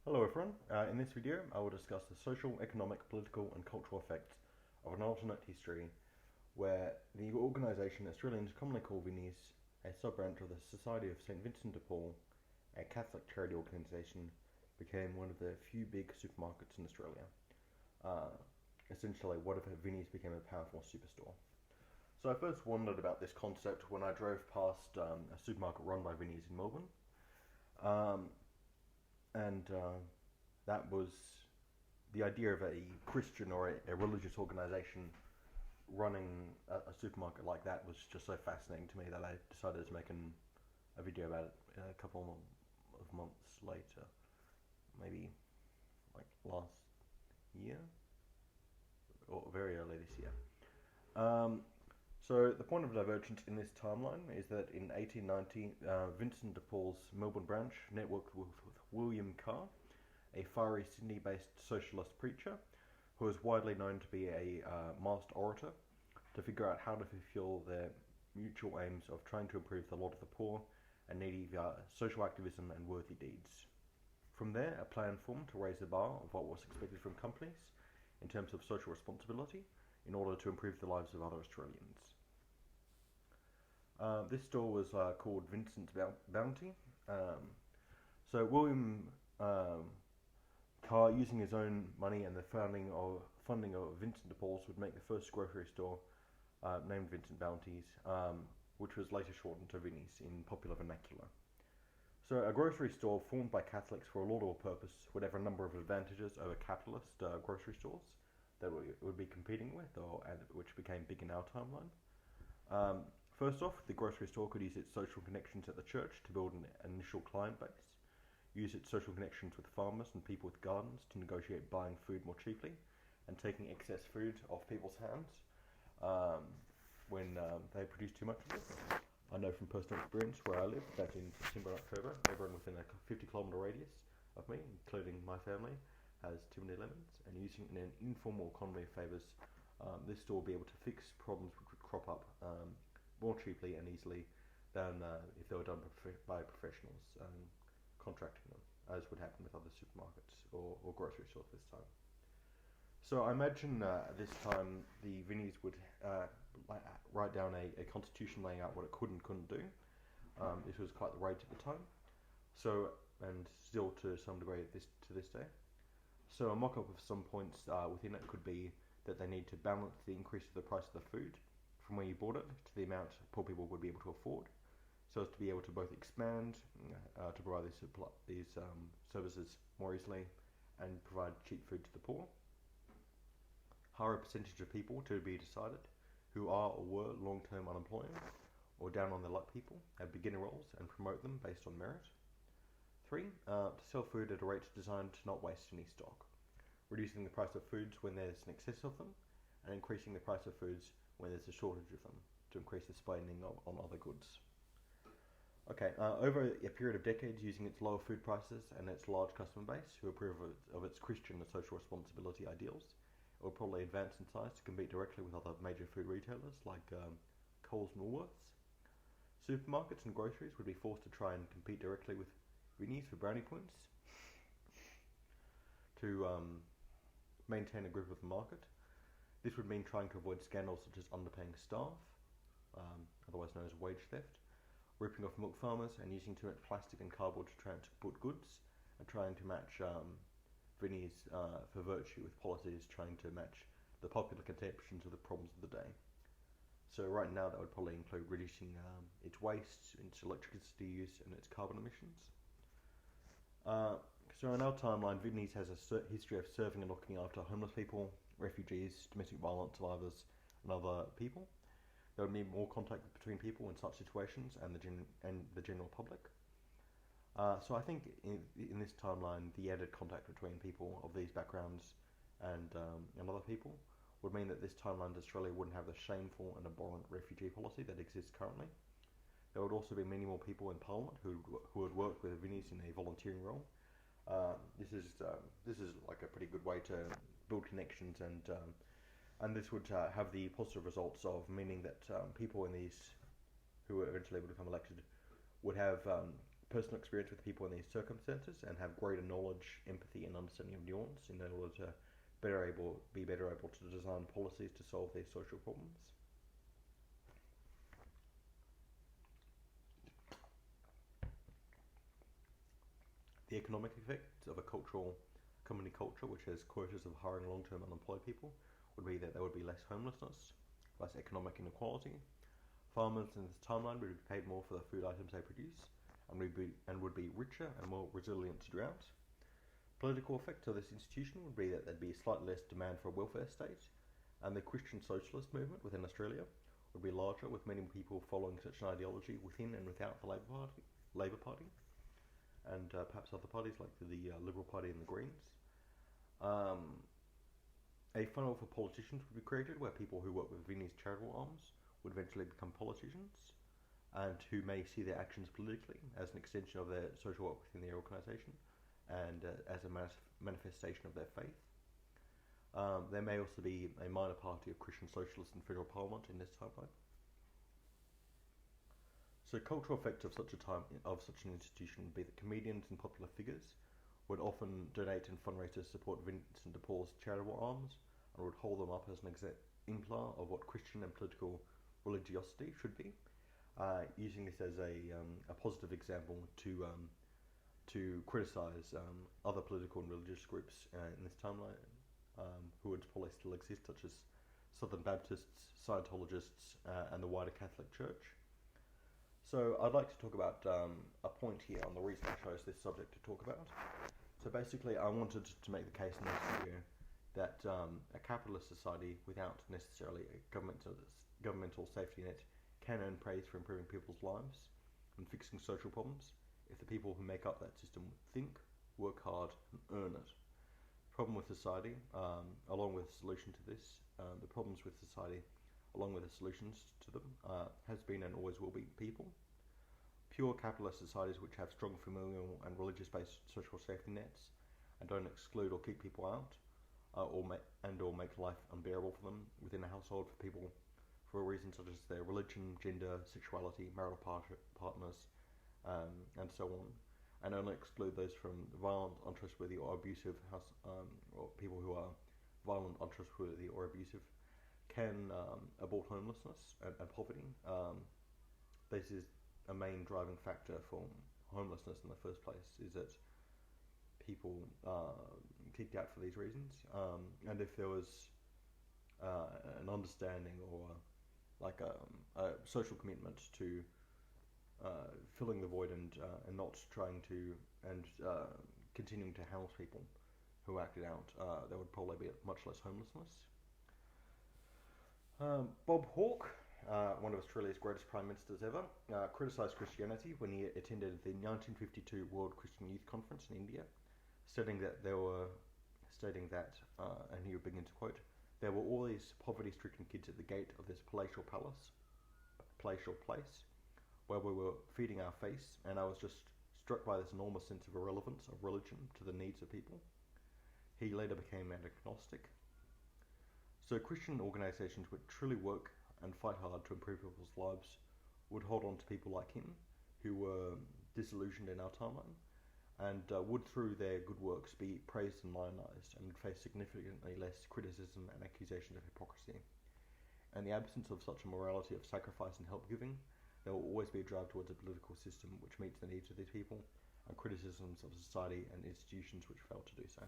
Hello everyone, in this video I will discuss the social, economic, political and cultural effects of an alternate history where the organisation Australians commonly call Vinnies, a sub-branch of the Society of St Vincent de Paul, a Catholic charity organisation, became one of the few big supermarkets in Australia. Uh, Essentially, what if Vinnies became a powerful superstore? So I first wondered about this concept when I drove past a supermarket run by Vinnies in Melbourne. Um, and that was the idea of a Christian or a religious organization running a supermarket like that was just so fascinating to me that I decided to make a video about it a couple of months later, maybe like last year or very early this year. Um, so the point of divergence in this timeline is that in 1890, Vincent de Paul's Melbourne branch networked with William Carr, a fiery Sydney-based socialist preacher who is widely known to be a master orator, to figure out how to fulfill their mutual aims of trying to improve the lot of the poor and needy via social activism and worthy deeds. From there, a plan formed to raise the bar of what was expected from companies in terms of social responsibility in order to improve the lives of other Australians. This store was called Vincent's Bounty. So William Carr, using his own money and the funding of Vincent de Paul's, would make the first grocery store named Vincent Bounty's, which was later shortened to Vinnies in popular vernacular. So a grocery store formed by Catholics for a laudable purpose would have a number of advantages over capitalist grocery stores that it would be competing with, and which became big in our timeline. First off, the grocery store could use its social connections at the church to build an initial client base, use its social connections with farmers and people with gardens to negotiate buying food more cheaply and taking excess food off people's hands when they produce too much of it. I know from personal experience where I live that in September and October, everyone within a 50-kilometre radius of me, including my family, has too many lemons, and using an informal economy of favours, this store will be able to fix problems which would crop up more cheaply and easily than if they were done by professionals contracting them, as would happen with other supermarkets or grocery stores this time. So I imagine this time the Vinnies would write down a constitution laying out what it could and couldn't do. This was quite the rage at the time. So, and still to some degree to this day. So a mock-up of some points within it could be that they need to balance the increase of the price of the food from where you bought it to the amount poor people would be able to afford, so as to be able to both expand to provide these services more easily and provide cheap food to the poor. Higher percentage of people to be decided who are or were long-term unemployed or down on their luck people, have beginner roles and promote them based on merit. 3. To sell food at a rate designed to not waste any stock, reducing the price of foods when there's an excess of them and increasing the price of foods when there's a shortage of them to increase the spending on other goods. Okay, over a period of decades, using its lower food prices and its large customer base who approve of its Christian and social responsibility ideals, it will probably advance in size to compete directly with other major food retailers like Coles and Woolworths. Supermarkets and groceries would be forced to try and compete directly with Vinnies for brownie points to maintain a grip of the market. This would mean trying to avoid scandals such as underpaying staff, otherwise known as wage theft, ripping off milk farmers and using too much plastic and cardboard to transport goods, and trying to match Vinnies for virtue with policies trying to match the popular conceptions of the problems of the day. So right now that would probably include reducing its waste, its electricity use and its carbon emissions. So in our timeline, Vinnies has a history of serving and looking after homeless people, refugees, domestic violence survivors and other people. There would be more contact between people in such situations and the general public. So I think in this timeline, the added contact between people of these backgrounds and other people would mean that this timeline Australia wouldn't have the shameful and abhorrent refugee policy that exists currently. There would also be many more people in Parliament who would work with Vinnies in a volunteering role. This is like a pretty good way to build connections, and this would have the positive results of meaning that people in these who were eventually able to become elected would have personal experience with people in these circumstances and have greater knowledge, empathy, and understanding of nuance in order to be better able to design policies to solve these social problems. The economic effects of a company culture which has quotas of hiring long-term unemployed people would be that there would be less homelessness, less economic inequality. Farmers in this timeline would be paid more for the food items they produce and would be richer and more resilient to drought. Political effect of this institution would be that there'd be slightly less demand for a welfare state, and the Christian socialist movement within Australia would be larger, with many people following such an ideology within and without the Labor Party, and perhaps other parties like the Liberal Party and the Greens. A funnel for politicians would be created where people who work with Vinnies charitable arms would eventually become politicians and who may see their actions politically as an extension of their social work within their organisation and as a manifestation of their faith. There may also be a minor party of Christian socialists in federal parliament in this timeline. So cultural effect of such an institution would be that comedians and popular figures would often donate and fundraise to support Vincent de Paul's charitable arms and would hold them up as an exemplar of what Christian and political religiosity should be, using this as a positive example to criticise other political and religious groups in this timeline who would probably still exist, such as Southern Baptists, Scientologists, and the wider Catholic Church. So I'd like to talk about a point here on the reason I chose this subject to talk about. So basically I wanted to make the case in this video that a capitalist society without necessarily a governmental safety net can earn praise for improving people's lives and fixing social problems if the people who make up that system think, work hard, and earn it. The problem with society, along with the solution to this, the problems with society, along with the solutions to them, has been and always will be people. Pure capitalist societies which have strong familial and religious-based social safety nets and don't exclude or keep people out, or make life unbearable for them within a household for people for reasons such as their religion, gender, sexuality, marital partners, and so on, and only exclude those from violent, untrustworthy, or abusive or people who are violent, untrustworthy, or abusive, can abort homelessness and poverty. This is a main driving factor for homelessness in the first place, is that people kicked out for these reasons, and if there was an understanding or like a social commitment to filling the void and not trying to and continuing to house people who acted out, there would probably be much less homelessness. Bob Hawke, one of Australia's greatest Prime Ministers ever, criticised Christianity when he attended the 1952 World Christian Youth Conference in India, stating that, and he would begin to quote, "There were all these poverty-stricken kids at the gate of this palatial place, where we were feeding our face, and I was just struck by this enormous sense of irrelevance of religion to the needs of people." He later became an agnostic. So Christian organisations would truly work and fight hard to improve people's lives would hold on to people like him, who were disillusioned in our timeline, and would through their good works be praised and lionised, and would face significantly less criticism and accusations of hypocrisy. In the absence of such a morality of sacrifice and help giving, there will always be a drive towards a political system which meets the needs of these people, and criticisms of society and institutions which fail to do so.